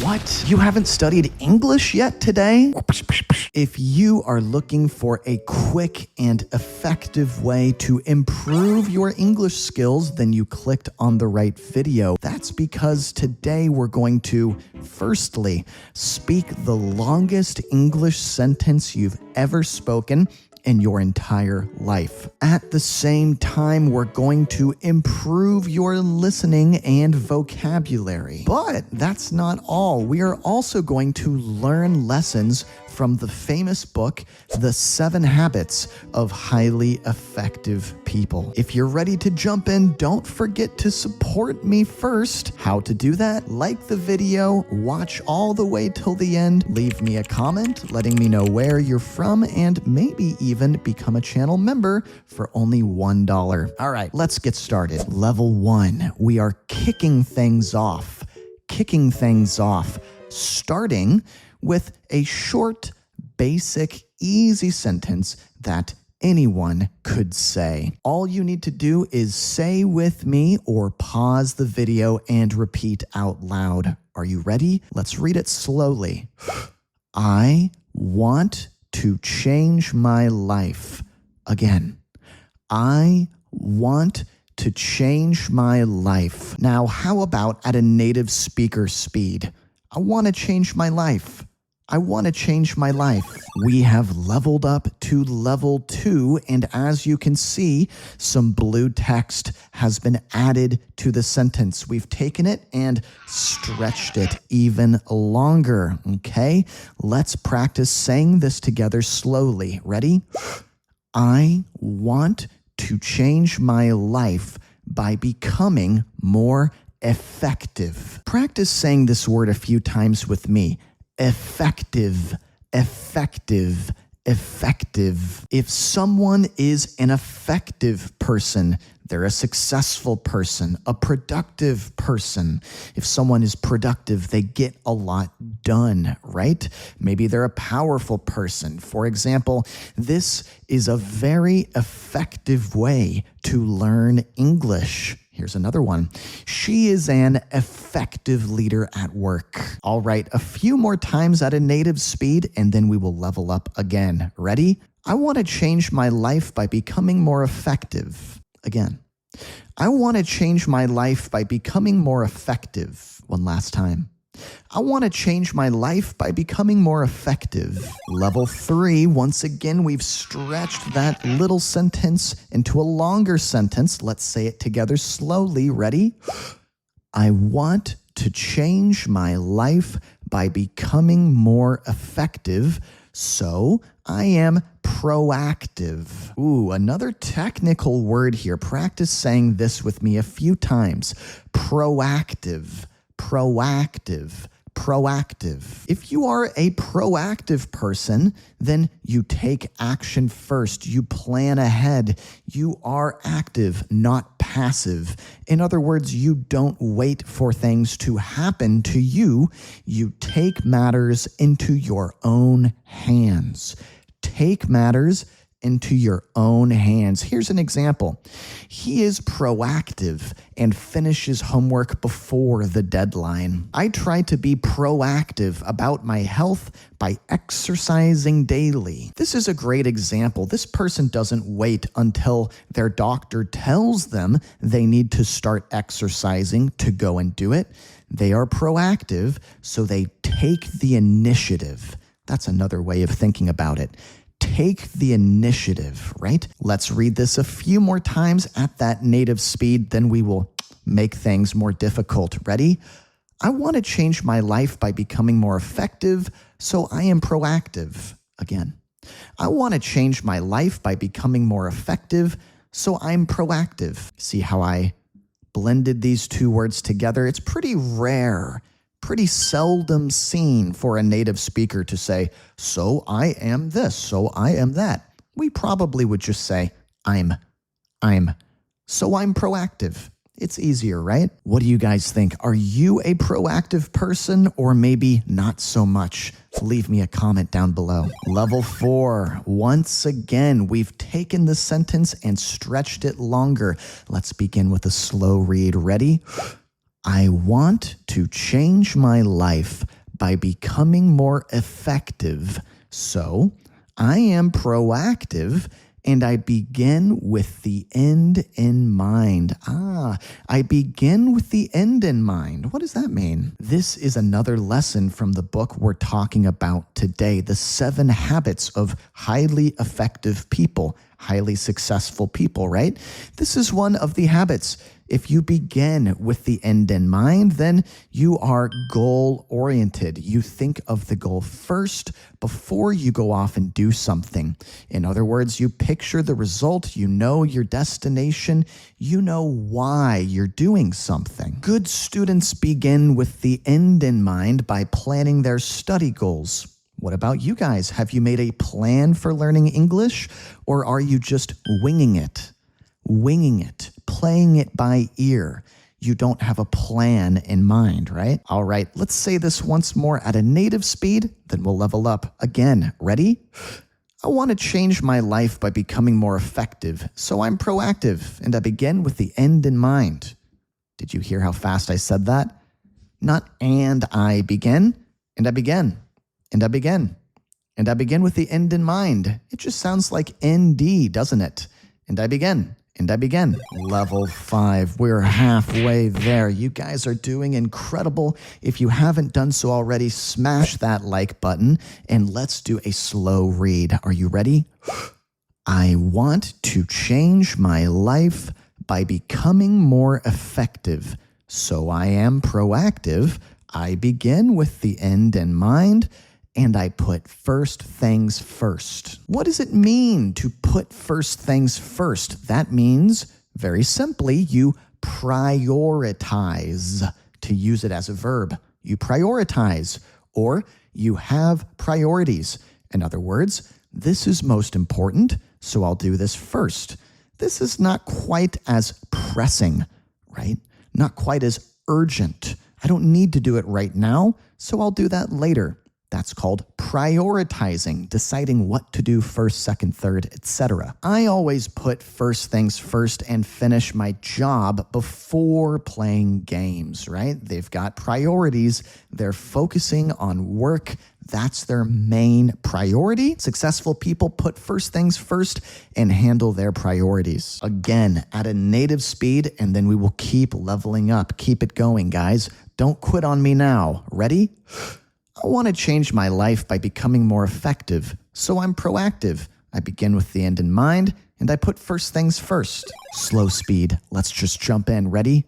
What? You haven't studied English yet today? If you are looking for a quick and effective way to improve your English skills, then you clicked on the right video. That's because today we're going to, firstly, speak the longest English sentence you've ever spoken in your entire life. At the same time, we're going to improve your listening and vocabulary. But that's not all. We are also going to learn lessons from the famous book, The 7 Habits of Highly Effective People. If you're ready to jump in, don't forget to support me first. How to do that? Like the video, watch all the way till the end, leave me a comment letting me know where you're from, and maybe even become a channel member for only $1. All right, let's get started. Level 1, we are kicking things off, starting with a short, basic, easy sentence that anyone could say. All you need to do is say with me or pause the video and repeat out loud. Are you ready? Let's read it slowly. I want to change my life. Again, I want to change my life. Now, how about at a native speaker speed? I want to change my life. I want to change my life. We have leveled up to level 2, and as you can see, some blue text has been added to the sentence. We've taken it and stretched it even longer, okay? Let's practice saying this together slowly. Ready? I want to change my life by becoming more effective. Practice saying this word a few times with me. Effective, effective, effective. If someone is an effective person, they're a successful person, a productive person. If someone is productive, they get a lot done, right? Maybe they're a powerful person. For example, this is a very effective way to learn English. Here's another one. She is an effective leader at work. All right, a few more times at a native speed, and then we will level up again. Ready? I want to change my life by becoming more effective. Again. I want to change my life by becoming more effective. One last time. I want to change my life by becoming more effective. Level 3, once again, we've stretched that little sentence into a longer sentence. Let's say it together slowly. Ready? I want to change my life by becoming more effective, so I am proactive. Ooh, another technical word here. Practice saying this with me a few times. Proactive. Proactive, proactive. If you are a proactive person, then you take action first. You plan ahead. You are active, not passive. In other words, you don't wait for things to happen to you. You take matters into your own hands. Take matters into your own hands. Here's an example. He is proactive and finishes homework before the deadline. I try to be proactive about my health by exercising daily. This is a great example. This person doesn't wait until their doctor tells them they need to start exercising to go and do it. They are proactive, so they take the initiative. That's another way of thinking about it. Take the initiative, right? Let's read this a few more times at that native speed, then we will make things more difficult. Ready? I want to change my life by becoming more effective, so I am proactive. Again. I want to change my life by becoming more effective, so I'm proactive. See how I blended these two words together? It's pretty rare. Pretty seldom seen for a native speaker to say, so I am this, so I am that. We probably would just say, so I'm proactive. It's easier, right? What do you guys think? Are you a proactive person or maybe not so much? Leave me a comment down below. Level 4. Once again, we've taken the sentence and stretched it longer. Let's begin with a slow read. Ready? I want to change my life by becoming more effective. So I am proactive and I begin with the end in mind. I begin with the end in mind. What does that mean? This is another lesson from the book we're talking about today, The 7 Habits of Highly Effective People, highly successful people, right? This is one of the habits. If you begin with the end in mind, then you are goal-oriented. You think of the goal first before you go off and do something. In other words, you picture the result, you know your destination, you know why you're doing something. Good students begin with the end in mind by planning their study goals. What about you guys? Have you made a plan for learning English, or are you just winging it? Winging it, playing it by ear. You don't have a plan in mind, right? All right, let's say this once more at a native speed, then we'll level up. Again, ready? I want to change my life by becoming more effective, so I'm proactive, and I begin with the end in mind. Did you hear how fast I said that? Not and I begin, and I begin, and I begin, and I begin with the end in mind. It just sounds like ND, doesn't it? And I begin. And I begin. Level 5. We're halfway there. You guys are doing incredible. If you haven't done so already, smash that like button and let's do a slow read. Are you ready? I want to change my life by becoming more effective. So I am proactive. I begin with the end in mind. And I put first things first. What does it mean to put first things first? That means, very simply, you prioritize. To use it as a verb, you prioritize, or you have priorities. In other words, this is most important, so I'll do this first. This is not quite as pressing, right? Not quite as urgent. I don't need to do it right now, so I'll do that later. That's called prioritizing, deciding what to do first, second, third, etc. I always put first things first and finish my job before playing games, right? They've got priorities. They're focusing on work. That's their main priority. Successful people put first things first and handle their priorities. Again, at a native speed, and then we will keep leveling up. Keep it going, guys. Don't quit on me now. Ready? I want to change my life by becoming more effective, so I'm proactive. I begin with the end in mind, and I put first things first. Slow speed. Let's just jump in. Ready?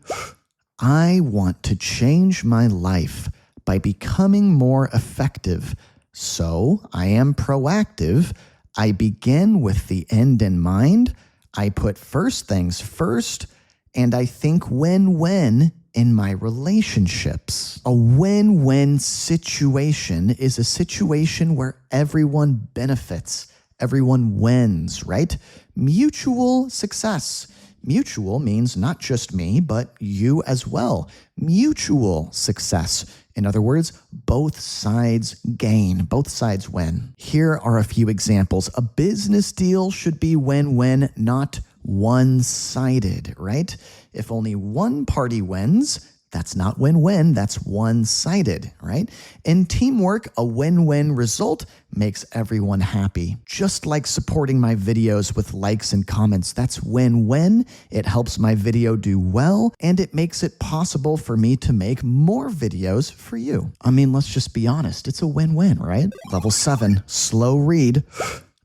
I want to change my life by becoming more effective, so I am proactive. I begin with the end in mind. I put first things first, and I think win-win in my relationships. A win-win situation is a situation where everyone benefits, everyone wins, right? Mutual success. Mutual means not just me, but you as well. Mutual success. In other words, both sides gain, both sides win. Here are a few examples. A business deal should be win-win, not one-sided, right? If only one party wins, that's not win-win, that's one-sided, right? In teamwork, a win-win result makes everyone happy. Just like supporting my videos with likes and comments, that's win-win. It helps my video do well, and it makes it possible for me to make more videos for you. I mean, let's just be honest, it's a win-win, right? Level 7, slow read.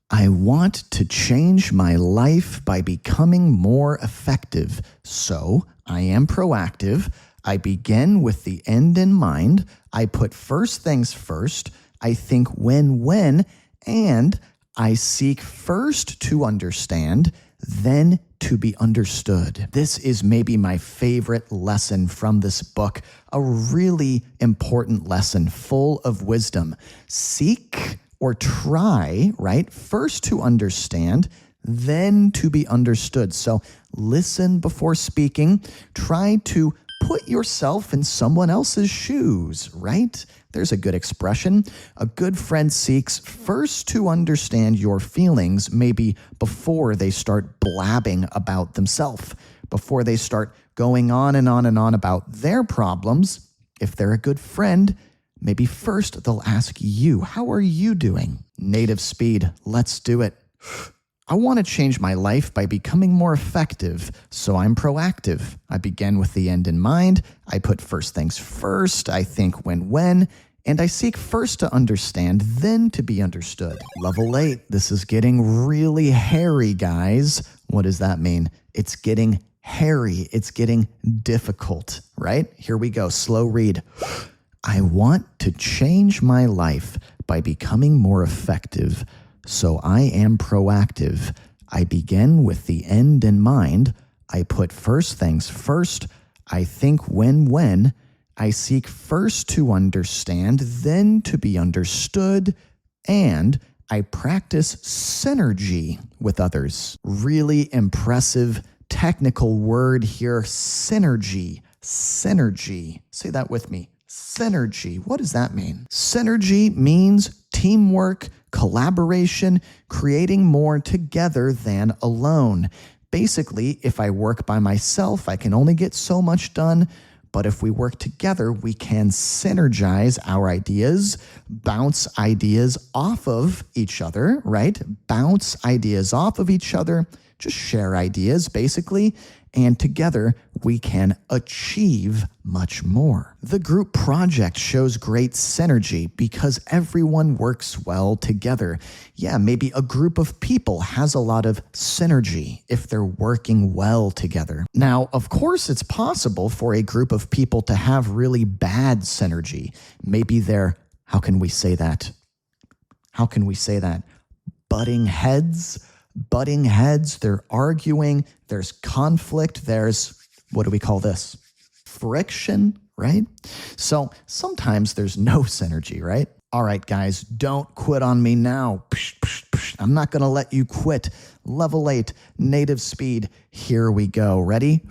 I want to change my life by becoming more effective, so I am proactive. I begin with the end in mind. I put first things first. I think win-win, and I seek first to understand, then to be understood. This is maybe my favorite lesson from this book, a really important lesson full of wisdom. Seek or try, right? First to understand, then to be understood. So listen before speaking. Try to put yourself in someone else's shoes, right? There's a good expression. A good friend seeks first to understand your feelings, maybe before they start blabbing about themselves. before they start going on and on and on about their problems, if they're a good friend, maybe first they'll ask you, how are you doing? Native speed, let's do it. I want to change my life by becoming more effective, so I'm proactive. I begin with the end in mind. I put first things first. I think when, and I seek first to understand, then to be understood. Level 8, this is getting really hairy, guys. What does that mean? It's getting hairy. It's getting difficult, right? Here we go. Slow read. I want to change my life by becoming more effective, so I am proactive. I begin with the end in mind. I put first things first. I think when. I seek first to understand, then to be understood. And I practice synergy with others. Really impressive technical word here, synergy. Synergy. Say that with me. Synergy. What does that mean? Synergy means teamwork, collaboration, creating more together than alone. Basically, if I work by myself, I can only get so much done. But if we work together, we can synergize our ideas, bounce ideas off of each other, right? Bounce ideas off of each other, just share ideas, basically. And together, we can achieve much more. The group project shows great synergy because everyone works well together. Yeah, maybe a group of people has a lot of synergy if they're working well together. Now, of course, it's possible for a group of people to have really bad synergy. Maybe they're, how can we say that? Butting heads, they're arguing, there's conflict, there's, what do we call this? Friction, right? So sometimes there's no synergy, right? All right, guys, don't quit on me now. I'm not going to let you quit. Level 8, native speed. Here we go. Ready?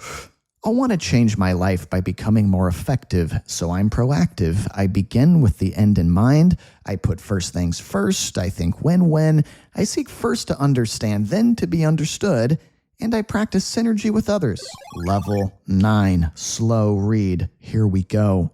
I want to change my life by becoming more effective, so I'm proactive. I begin with the end in mind. I put first things first. I think when. I seek first to understand, then to be understood, and I practice synergy with others. Level 9, slow read. Here we go.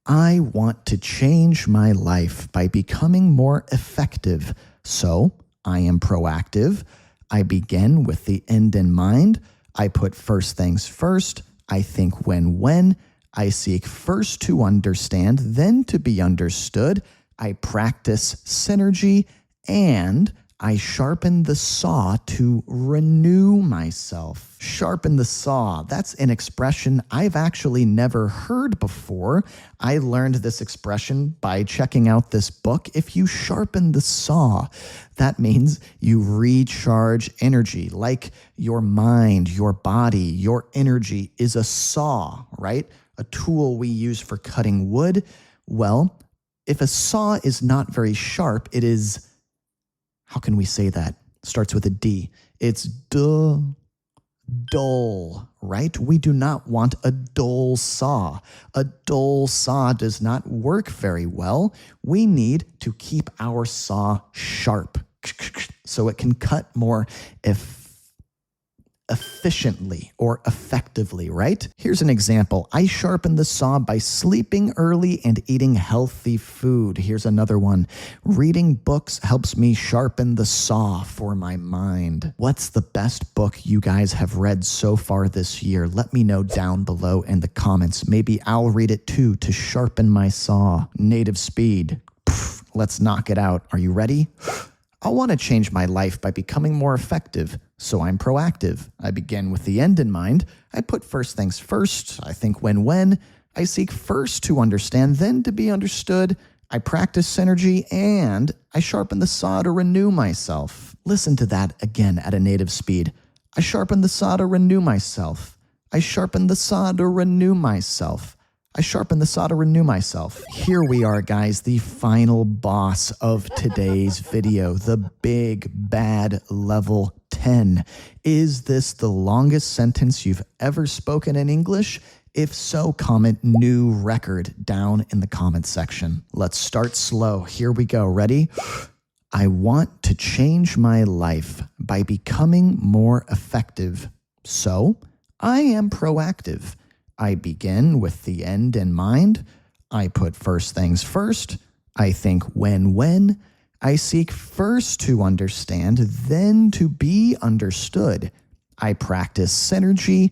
I want to change my life by becoming more effective, so I am proactive. I begin with the end in mind. I put first things first. I think when. I seek first to understand, then to be understood. I practice synergy, and I sharpen the saw to renew myself. Sharpen the saw. That's an expression I've actually never heard before. I learned this expression by checking out this book. If you sharpen the saw, that means you recharge energy, like your mind, your body, your energy is a saw, right? A tool we use for cutting wood. Well, if a saw is not very sharp, it is, how can we say that? Starts with a D. It's dull, right? We do not want a dull saw. A dull saw does not work very well. We need to keep our saw sharp so it can cut more efficiently or effectively, right? Here's an example. I sharpen the saw by sleeping early and eating healthy food. Here's another one. Reading books helps me sharpen the saw for my mind. What's the best book you guys have read so far this year? Let me know down below in the comments. Maybe I'll read it too to sharpen my saw. Native speed. Let's knock it out. Are you ready? I want to change my life by becoming more effective, so I'm proactive. I begin with the end in mind. I put first things first. I think when. I seek first to understand, then to be understood. I practice synergy, and I sharpen the saw to renew myself. Listen to that again at a native speed. I sharpen the saw to renew myself. I sharpen the saw to renew myself. I sharpen the saw to renew myself. Here we are, guys, the final boss of today's video, the big bad level 10. Is this the longest sentence you've ever spoken in English? If so, comment new record down in the comment section. Let's start slow. Here we go. Ready? I want to change my life by becoming more effective. So I am proactive. I begin with the end in mind. I put first things first. I think when. I seek first to understand, then to be understood. I practice synergy,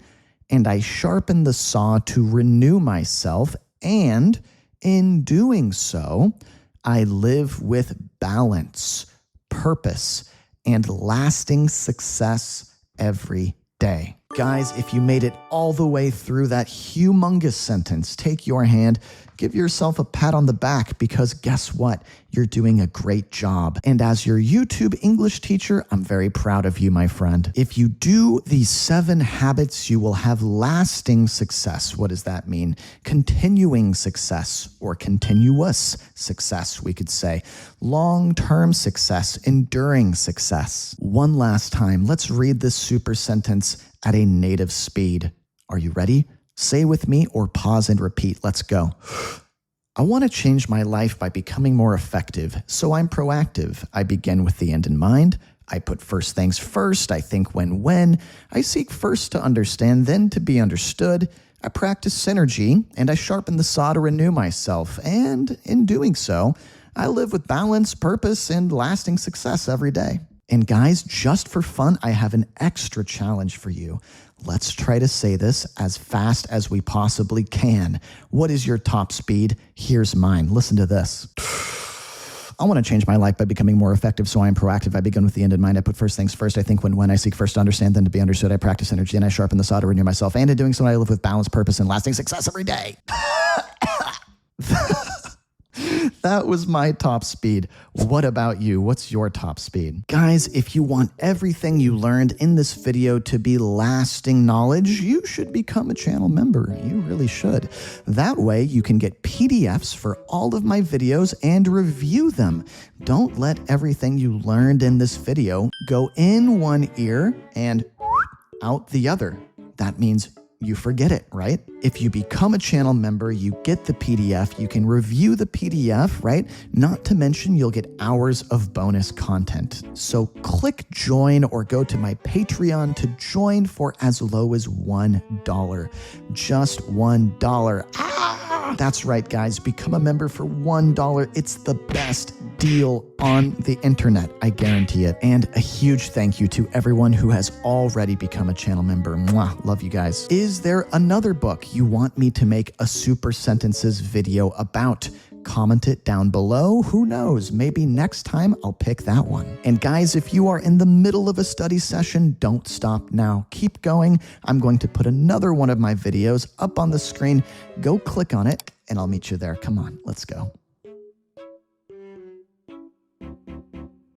and I sharpen the saw to renew myself, and in doing so, I live with balance, purpose, and lasting success every day. Guys, if you made it all the way through that humongous sentence, take your hand, give yourself a pat on the back, because guess what? You're doing a great job. And as your YouTube English teacher, I'm very proud of you, my friend. If you do these 7 habits, you will have lasting success. What does that mean? Continuing success, or continuous success, we could say. Long-term success, enduring success. One last time, let's read this super sentence at a native speed. Are you ready? Say with me or pause and repeat. Let's go. I want to change my life by becoming more effective, so I'm proactive. I begin with the end in mind. I put first things first. I think when. I seek first to understand, then to be understood. I practice synergy, and I sharpen the saw to renew myself. And in doing so, I live with balance, purpose, and lasting success every day. And guys, just for fun, I have an extra challenge for you. Let's try to say this as fast as we possibly can. What is your top speed? Here's mine. Listen to this. I want to change my life by becoming more effective, so I am proactive. I begin with the end in mind. I put first things first. I think when. I seek first to understand, then to be understood. I practice energy, and I sharpen the saw to renew myself. And in doing so, I live with balance, purpose, and lasting success every day. That was my top speed. What about you? What's your top speed? Guys, if you want everything you learned in this video to be lasting knowledge, you should become a channel member. You really should. That way you can get PDFs for all of my videos and review them. Don't let everything you learned in this video go in one ear and out the other. That means you forget it, right? If you become a channel member, you get the PDF, you can review the PDF, right? Not to mention you'll get hours of bonus content. So click join or go to my Patreon to join for as low as $1. Just $1. That's right, guys. Become a member for $1. It's the best deal on the internet. I guarantee it. And a huge thank you to everyone who has already become a channel member. Mwah, love you guys. Is there another book you want me to make a super sentences video about? Comment it down below. Who knows? Maybe next time I'll pick that one. And guys, if you are in the middle of a study session, don't stop now. Keep going. I'm going to put another one of my videos up on the screen. Go click on it and I'll meet you there. Come on, let's go.